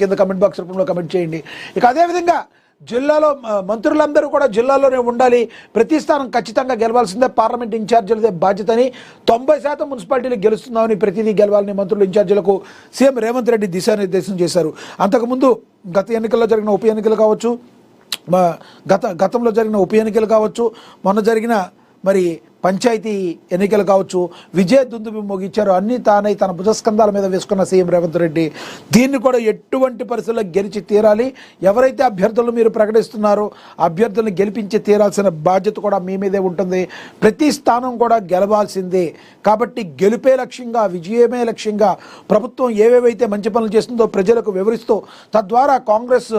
కింద comment box రూపంలో comment చేయండి. ఇక అదేవిధంగా జిల్లాలో మంత్రులందరూ కూడా జిల్లాలోనే ఉండాలి, ప్రతి స్థానం ఖచ్చితంగా గెలవాల్సిందే, పార్లమెంట్ ఇన్ఛార్జీలదే బాధ్యతని, 90% మున్సిపాలిటీలు గెలుస్తున్నామని, ప్రతిదీ గెలవాలని మంత్రులు ఇన్ఛార్జీలకు సీఎం రేవంత్ రెడ్డి దిశానిర్దేశం చేశారు. అంతకుముందు గత ఎన్నికల్లో జరిగిన ఉప ఎన్నికలు కావచ్చు, గతంలో జరిగిన ఉప ఎన్నికలు కావచ్చు, మొన్న జరిగిన మరి పంచాయతీ ఎన్నికలు కావచ్చు, విజయ దుందుబి మోగించారు. అన్నీ తానై తన భుజస్కంధాల మీద వేసుకున్న సీఎం రేవంత్ రెడ్డి దీన్ని కూడా ఎటువంటి పరిస్థితుల్లో గెలిచి తీరాలి, ఎవరైతే అభ్యర్థులను మీరు ప్రకటిస్తున్నారో అభ్యర్థులను గెలిపించి తీరాల్సిన బాధ్యత కూడా మీ మీదే ఉంటుంది, ప్రతి స్థానం కూడా గెలవాల్సిందే. కాబట్టి గెలుపే లక్ష్యంగా, విజయమే లక్ష్యంగా ప్రభుత్వం ఏవేవైతే మంచి పనులు చేస్తుందో ప్రజలకు వివరిస్తూ తద్వారా కాంగ్రెస్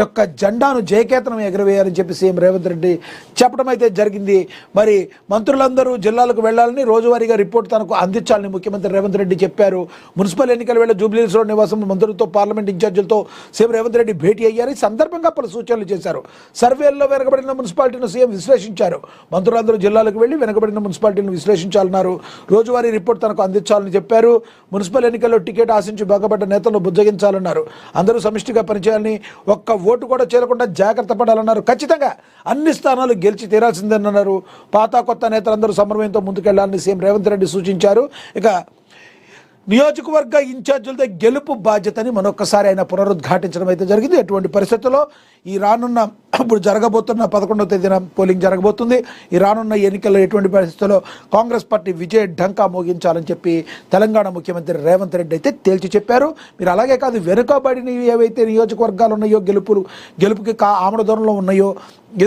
యొక్క జెండాను జయకేతనం ఎగరవేయాలని చెప్పి సీఎం రేవంత్ రెడ్డి చెప్పడం అయితే జరిగింది. మరి మంత్రులందరూ జిల్లాలకు వెళ్లాలని, రోజువారీగా రిపోర్ట్ తనకు అందించాలని ముఖ్యమంత్రి రేవంత్ రెడ్డి చెప్పారు. మున్సిపల్ ఎన్నికల వేళ జూబ్లీహిల్స్ రోడ్ నివాసం మంత్రులతో, పార్లమెంట్ ఇన్ఛార్జీలతో సీఎం రేవంత్ రెడ్డి భేటీ అయ్యారు. ఈ సందర్భంగా పలు సూచనలు చేశారు. సర్వేల్లో వెనుకబడిన మున్సిపాలిటీలను సీఎం విశ్లేషించారు. మంత్రులందరూ జిల్లాలకు వెళ్లి వెనుకబడిన మున్సిపాలిటీలను విశ్లేషించాలన్నారు. రోజువారీ రిపోర్ట్ తనకు అందించాలని చెప్పారు. మున్సిపల్ ఎన్నికల్లో టికెట్ ఆశించి బాగపడ్డ నేతలను బుజ్జగించాలన్నారు. అందరూ సమిష్టిగా పనిచేయాలని, ఒక్క ఓటు కూడా చేరకుండా జాగ్రత్త పడాలన్నారు. ఖచ్చితంగా అన్ని స్థానాలు గెలిచి తీరాల్సిందేనన్నారు. పాత కొత్త నేతలందరూ సమన్వయంతో ముందుకెళ్లాలని సీఎం రేవంత్ రెడ్డి సూచించారు. ఇక నియోజకవర్గ ఇన్ఛార్జీలతో గెలుపు బాధ్యతని మరొకసారి ఆయన పునరుద్ఘాటించడం అయితే జరిగింది. ఎటువంటి పరిస్థితుల్లో ఈ రానున్న ఇప్పుడు జరగబోతున్న 11వ తేదీన పోలింగ్ జరగబోతుంది. ఈ రానున్న ఎన్నికల్లో ఎటువంటి పరిస్థితుల్లో కాంగ్రెస్ పార్టీ విజయ ఢంకా మోగించాలని చెప్పి తెలంగాణ ముఖ్యమంత్రి రేవంత్ రెడ్డి అయితే తేల్చి చెప్పారు. మీరు అలాగే కాదు, వెనుకబడిన ఏవైతే నియోజకవర్గాలు ఉన్నాయో, గెలుపుకి ఆమడ దూరంలో ఉన్నాయో,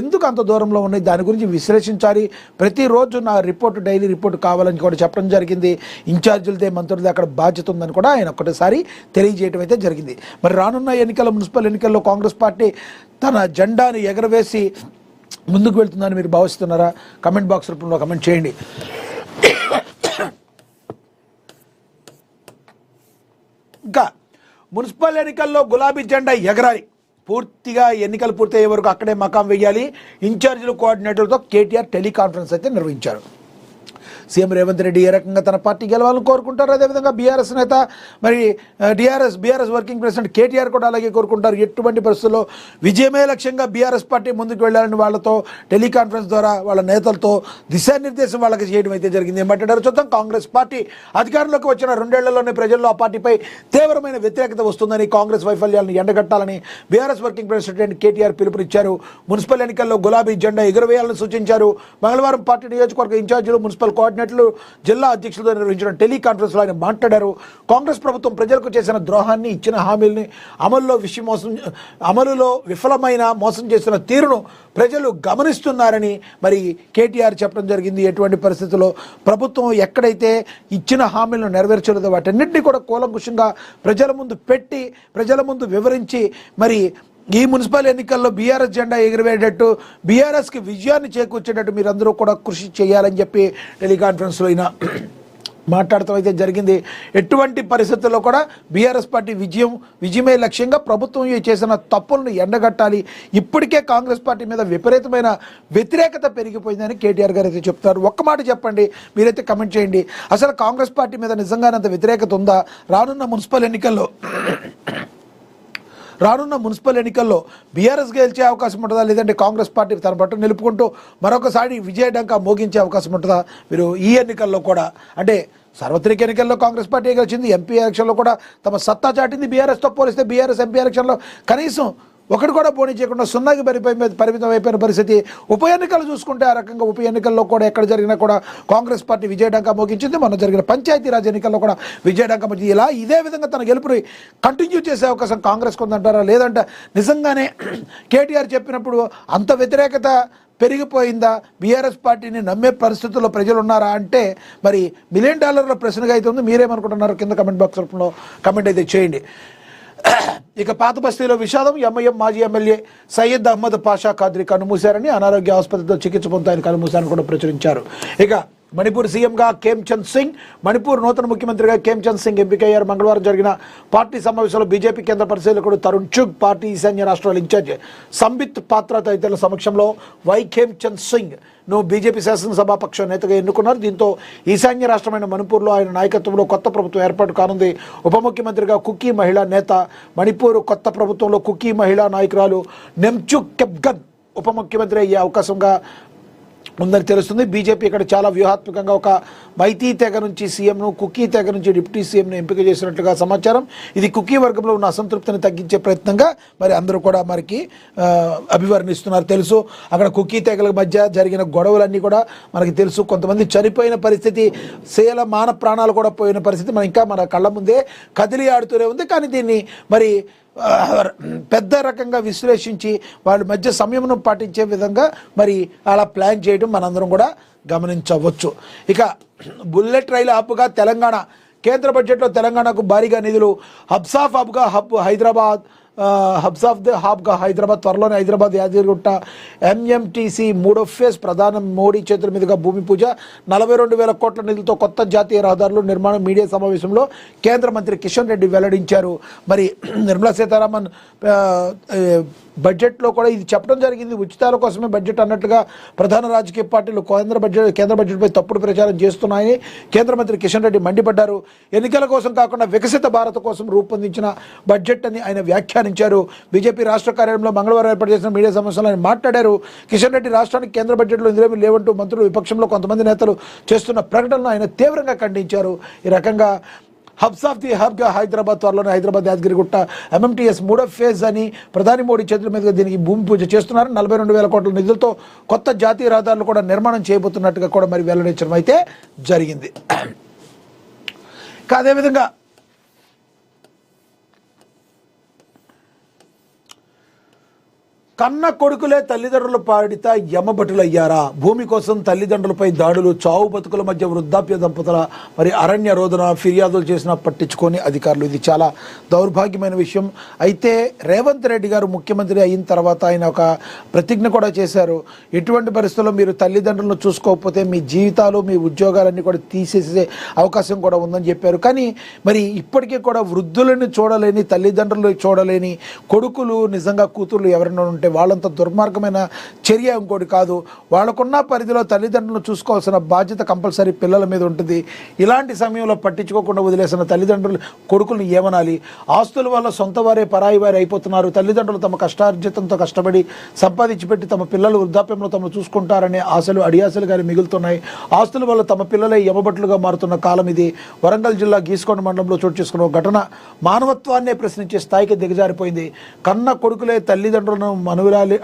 ఎందుకు అంత దూరంలో ఉన్నాయి, దాని గురించి విశ్లేషించాలి. ప్రతిరోజు నా రిపోర్టు, డైలీ రిపోర్టు కావాలని కూడా చెప్పడం జరిగింది. ఇన్ఛార్జీలదే, మంత్రులదే అక్కడ బాధ్యత ఉందని కూడా ఆయన ఒకటిసారి తెలియజేయడం అయితే జరిగింది. మరి రానున్న ఎన్నికల, మున్సిపల్ ఎన్నికల్లో కాంగ్రెస్ పార్టీ తన జెండాను ఎగరవేసి ముందుకు వెళ్తుందని మీరు భావిస్తున్నారా? కమెంట్ బాక్స్ రూపంలో కమెంట్ చేయండి. ఇంకా మున్సిపల్ ఎన్నికల్లో గులాబీ జెండా ఎగరాలి, పూర్తిగా ఎన్నికలు పూర్తయ్యే వరకు అక్కడే మకాం వేయాలి. ఇన్ఛార్జీలు, కోఆర్డినేటర్లతో కేటీఆర్ టెలికాన్ఫరెన్స్ అయితే నిర్వహించారు. సీఎం రేవంత్ రెడ్డి ఏ రకంగా తన పార్టీ గెలవాలని కోరుకుంటారు, అదేవిధంగా బీఆర్ఎస్ నేత మరి బీఆర్ఎస్ వర్కింగ్ ప్రెసిడెంట్ కేటీఆర్ కూడా అలాగే కోరుకుంటారు. ఎటువంటి పరిస్థితుల్లో విజయమే లక్ష్యంగా బీఆర్ఎస్ పార్టీ ముందుకు వెళ్ళాలని వాళ్ళతో టెలికాన్ఫరెన్స్ ద్వారా వాళ్ళ నేతలతో దిశానిర్దేశం వాళ్ళకి చేయడం అయితే జరిగింది. ఏమంటారు చూద్దాం. కాంగ్రెస్ పార్టీ అధికారంలోకి వచ్చిన 2 ఏళ్లలోనే ప్రజల్లో ఆ పార్టీపై తీవ్రమైన వ్యతిరేకత వస్తుందని, కాంగ్రెస్ వైఫల్యాలను ఎండగట్టాలని బీఆర్ఎస్ వర్కింగ్ ప్రెసిడెంట్ కేటీఆర్ పిలుపునిచ్చారు. మున్సిపల్ ఎన్నికల్లో గులాబీ జెండా ఎగురవేయాలని సూచించారు. మంగళవారం పార్టీ నియోజకవర్గ ఇన్ఛార్జీలు, మున్సిపల్ కోఆర్డినేటర్లు, జిల్లా అధ్యక్షులతో నిర్వహించిన టెలికాన్ఫరెన్స్లో ఆయన మాట్లాడారు. కాంగ్రెస్ ప్రభుత్వం ప్రజలకు చేసిన ద్రోహాన్ని, ఇచ్చిన హామీల్ని అమలులో విఫలమైన మోసం చేసిన తీరును ప్రజలు గమనిస్తున్నారని మరి కేటీఆర్ చెప్పడం జరిగింది. ఎటువంటి పరిస్థితుల్లో ప్రభుత్వం ఎక్కడైతే ఇచ్చిన హామీలను నెరవేర్చలేదో వాటన్నింటినీ కూడా కూలంకుషంగా ప్రజల ముందు పెట్టి, ప్రజల ముందు వివరించి మరి ఈ మున్సిపల్ ఎన్నికల్లో బీఆర్ఎస్ జెండా ఎగిరివేటట్టు, బీఆర్ఎస్కి విజయాన్ని చేకూర్చేటట్టు మీరందరూ కూడా కృషి చేయాలని చెప్పి టెలికాన్ఫరెన్స్లో అయినా మాట్లాడటం అయితే జరిగింది. ఎటువంటి పరిస్థితుల్లో కూడా బీఆర్ఎస్ పార్టీ విజయమే లక్ష్యంగా ప్రభుత్వం చేసిన తప్పులను ఎండగట్టాలి. ఇప్పటికే కాంగ్రెస్ పార్టీ మీద విపరీతమైన వ్యతిరేకత పెరిగిపోయిందని కేటీఆర్ గారు అయితే చెప్తారు. ఒక్క మాట చెప్పండి, మీరైతే కమెంట్ చేయండి. అసలు కాంగ్రెస్ పార్టీ మీద నిజంగానే అంత వ్యతిరేకత ఉందా? రానున్న మున్సిపల్ ఎన్నికల్లో బీఆర్ఎస్ గెలిచే అవకాశం ఉంటుందా, లేదంటే కాంగ్రెస్ పార్టీ తన పట్టు నిలుపుకుంటూ మరొకసారి విజయ డంకా మోగించే అవకాశం ఉంటుందా? మీరు ఈ ఎన్నికల్లో కూడా, అంటే సార్వత్రిక ఎన్నికల్లో కాంగ్రెస్ పార్టీ గెలిచింది, ఎంపీ ఎలక్షన్లో కూడా తమ సత్తా చాటింది. బీఆర్ఎస్తో పోలిస్తే బీఆర్ఎస్ ఎంపీ ఎలక్షన్లో కనీసం ఒకటి కూడా పోనీ చేయకుండా 0కి పరిమితం అయిపోయిన పరిస్థితి. ఉప ఎన్నికలు చూసుకుంటే ఆ రకంగా ఉప ఎన్నికల్లో కూడా ఎక్కడ జరిగినా కూడా కాంగ్రెస్ పార్టీ విజయడంకా మోగించింది. మొన్న జరిగిన పంచాయతీరాజ్ ఎన్నికల్లో కూడా విజయడంకా మోగింది. ఇలా ఇదే విధంగా తన గెలుపుని కంటిన్యూ చేసే అవకాశం కాంగ్రెస్కి ఉందంటారా, లేదంటే నిజంగానే కేటీఆర్ చెప్పినప్పుడు అంత వ్యతిరేకత పెరిగిపోయిందా, బీఆర్ఎస్ పార్టీని నమ్మే పరిస్థితుల్లో ప్రజలు ఉన్నారా అంటే మరి $1 మిలియన్ ప్రశ్నగా అయితే ఉంది. మీరేమనుకుంటున్నారు? కింద కమెంట్ బాక్స్ రూపంలో కమెంట్ అయితే చేయండి. ఇక పాత బస్తీలో విషాదం. ఎంఐఎం మాజీ ఎమ్మెల్యే సయ్యద్ అహ్మద్ పాషా ఖాద్రీ కన్నుమూశారని, అనారోగ్య ఆసుపత్రిలో చికిత్స పొందుతూ ఆయన కన్నుమూశారని కూడా ప్రచురించారు. ఇక మణిపూర్ సీఎంగా ఖేమ్చంద్ సింగ్, మణిపూర్ నూతన ముఖ్యమంత్రిగా ఖేమ్చంద్ సింగ్ ఎంపికయ్యారు. మంగళవారం జరిగిన పార్టీ సమావేశంలో బీజేపీ కేంద్ర పరిశీలకుడు తరుణ్ చుగ్, పార్టీ ఈశాన్య రాష్ట్రాల ఇన్ఛార్జ్ సంబిత్ పాత్ర తదితరుల సమక్షంలో ఖేమ్చంద్ సింగ్ ను బీజేపీ శాసనసభాపక్ష నేతగా ఎన్నుకున్నారు. దీంతో ఈశాన్య రాష్ట్రమైన మణిపూర్లో ఆయన నాయకత్వంలో కొత్త ప్రభుత్వం ఏర్పాటు కానుంది. ఉప ముఖ్యమంత్రిగా కుకీ మహిళా నేత, మణిపూర్ కొత్త ప్రభుత్వంలో కుకీ మహిళా నాయకురాలు నెమ్చుక్ కెప్గన్ ఉప ముఖ్యమంత్రి అయ్యే అవకాశంగా ఉందని తెలుస్తుంది. బీజేపీ ఇక్కడ చాలా వ్యూహాత్మకంగా ఒక మైతీ తెగ నుంచి సీఎంను, కుకీ తెగ నుంచి డిప్యూటీ సీఎంను ఎంపిక చేసినట్లుగా సమాచారం. ఇది కుకీ వర్గంలో ఉన్న అసంతృప్తిని తగ్గించే ప్రయత్నంగా మరి అందరూ కూడా మనకి అభివర్ణిస్తున్నారు. తెలుసు అక్కడ కుకీ తెగల మధ్య జరిగిన గొడవలన్నీ కూడా మనకి తెలుసు. కొంతమంది చనిపోయిన పరిస్థితి, మాన ప్రాణాలు కూడా పోయిన పరిస్థితి మన కళ్ళ ముందే కదిలి ఆడుతూనే ఉంది. కానీ దీన్ని మరి పెద్ద రకంగా విశ్లేషించి వాళ్ళ మధ్య సంయమనం పాటించే విధంగా మరి అలా ప్లాన్ చేయడం మనందరం కూడా గమనించవచ్చు. ఇక బుల్లెట్ రైలు హబ్గా తెలంగాణ, కేంద్ర బడ్జెట్లో తెలంగాణకు భారీగా నిధులు. హైదరాబాద్ త్వరలోనే హైదరాబాద్ యాదగిరిగుట్ట ఎంఎంటీసీ 3వ ఫేజ్ ప్రధాని మోడీ చేతుల మీదుగా భూమి పూజ. 42,000 కోట్ల నిధులతో కొత్త జాతీయ రహదారులు నిర్మాణం మీడియా సమావేశంలో కేంద్ర మంత్రి కిషన్ రెడ్డి వెల్లడించారు. మరి నిర్మలా సీతారామన్ బడ్జెట్లో కూడా ఇది చెప్పడం జరిగింది. ఉచితాల కోసమే బడ్జెట్ అన్నట్లుగా ప్రధాన రాజకీయ పార్టీలు కేంద్ర బడ్జెట్పై తప్పుడు ప్రచారం చేస్తున్నాయని కేంద్ర మంత్రి కిషన్ రెడ్డి మండిపడ్డారు. ఎన్నికల కోసం కాకుండా వికసిత భారత్ కోసం రూపొందించిన బడ్జెట్ అని ఆయన వ్యాఖ్యానించారు. బీజేపీ రాష్ట్ర కార్యాలయంలో మంగళవారం ఏర్పాటు చేసిన మీడియా సమావేశంలో ఆయన మాట్లాడారు. కిషన్ రెడ్డి రాష్ట్రానికి కేంద్ర బడ్జెట్లో ఇందులేమీ లేవంటూ మంత్రులు, విపక్షంలో కొంతమంది నేతలు చేస్తున్న ప్రకటనలను ఆయన తీవ్రంగా ఖండించారు. ఈ రకంగా హబ్గా హైదరాబాద్ త్వరలోనే హైదరాబాద్ యాదగిరిగుట్ట ఎంఎంటీఎస్ 3వ ఫేజ్ అని ప్రధాని మోడీ చేతుల మీదుగా దీనికి భూమి పూజ చేస్తున్నారు. 42,000 కోట్ల నిధులతో కొత్త జాతీయ రహదారులు కూడా నిర్మాణం చేయబోతున్నట్టుగా కూడా మరి వెల్లడించడం అయితే జరిగింది. అదేవిధంగా కన్న కొడుకులే తల్లిదండ్రుల పాడిత యమభటులయ్యారా? భూమి కోసం తల్లిదండ్రులపై దాడులు, చావు బతుకుల మధ్య వృద్ధాప్య దంపతుల మరి అరణ్య రోదన, ఫిర్యాదులు చేసినా పట్టించుకొని అధికారులు. ఇది చాలా దౌర్భాగ్యమైన విషయం. అయితే రేవంత్ రెడ్డి గారు ముఖ్యమంత్రి అయిన తర్వాత ఆయన ఒక ప్రతిజ్ఞ కూడా చేశారు. ఎటువంటి పరిస్థితుల్లో మీరు తల్లిదండ్రులను చూసుకోకపోతే మీ జీవితాలు, మీ ఉద్యోగాలన్నీ కూడా తీసేసే అవకాశం కూడా ఉందని చెప్పారు. కానీ మరి ఇప్పటికీ కూడా వృద్ధులను చూడలేని, తల్లిదండ్రులు చూడలేని కొడుకులు, నిజంగా కూతుర్లు ఎవరైనా ఉంటే వాళ్ళంత దుర్మార్గమైన చర్య ఇంకోటి కాదు. వాళ్ళకున్న పరిధిలో తల్లిదండ్రులను చూసుకోవాల్సిన బాధ్యత కంపల్సరీ పిల్లల మీద ఉంటుంది. ఇలాంటి సమయంలో పట్టించుకోకుండా వదిలేసిన తల్లిదండ్రులు కొడుకులను ఏమనాలి? ఆస్తుల వల్ల సొంత వారే పరాయి వారే అయిపోతున్నారు. తల్లిదండ్రులు తమ కష్టార్జితంతో కష్టపడి సంపాదించి పెట్టి తమ పిల్లలు వృద్ధాప్యంలో తమను చూసుకుంటారనే ఆశలు అడియాసలుగానే మిగులుతున్నాయి. ఆస్తుల వల్ల తమ పిల్లలే యమబట్లుగా మారుతున్న కాలం ఇది. వరంగల్ జిల్లా గీసుకొండ మండలంలో చోటు చేసుకున్న ఘటన మానవత్వాన్నే ప్రశ్నించే స్థాయికి దిగజారిపోయింది. కన్న కొడుకులే తల్లిదండ్రులను మనువిరాలి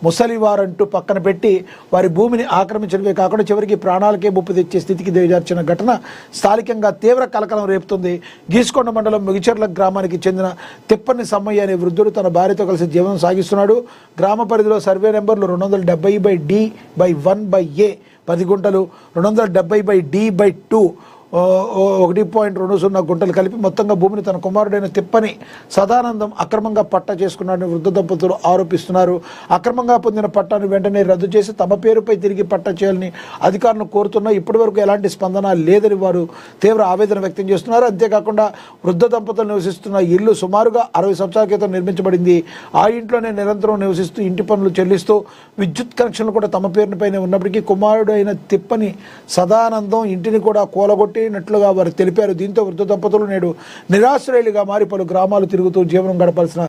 ముసలివారంటూ పక్కన పెట్టి వారి భూమిని ఆక్రమించడమే కాకుండా చివరికి ప్రాణాలకే ముప్పు తెచ్చే స్థితికి దిగజార్చిన ఘటన స్థానికంగా తీవ్ర కలకలం రేపుతుంది. గీసుకొండ మండలం ముగిచెర్ల గ్రామానికి చెందిన తిప్పని సమ్మయ్య అనే వృద్ధుడు తన భార్యతో కలిసి జీవనం సాగిస్తున్నాడు. గ్రామ పరిధిలో సర్వే నెంబర్లు 270/D/1/A 10 గుంటలు, 270/D/2 1.20 గుంటలు కలిపి మొత్తంగా భూమిని తన కుమారుడైన తిప్పని సదానందం అక్రమంగా పట్టా చేసుకున్నాడని వృద్ధ దంపతులు ఆరోపిస్తున్నారు. అక్రమంగా పొందిన పట్టాను వెంటనే రద్దు చేసి తమ పేరుపై తిరిగి పట్టా చేయాలని అధికారులను కోరుతున్నా ఇప్పటివరకు ఎలాంటి స్పందన లేదని వారు తీవ్ర ఆవేదన వ్యక్తం చేస్తున్నారు. అంతేకాకుండా వృద్ధ దంపతులు నివసిస్తున్న ఇల్లు సుమారుగా 60 సంవత్సరాల క్రితం నిర్మించబడింది. ఆ ఇంట్లోనే నిరంతరం నివసిస్తూ ఇంటి పనులు చెల్లిస్తూ విద్యుత్ కనెక్షన్లు కూడా తమ పేరుపైనే ఉన్నప్పటికీ కుమారుడైన తిప్పని సదానందం ఇంటిని కూడా కూలగొట్టినట్లుగా వారు తెలిపారు. దీంతో వృద్ధ దంపతులు నేడు నిరాశ్రయులుగా మారి పలు గ్రామాలు తిరుగుతూ జీవనం గడపాల్సిన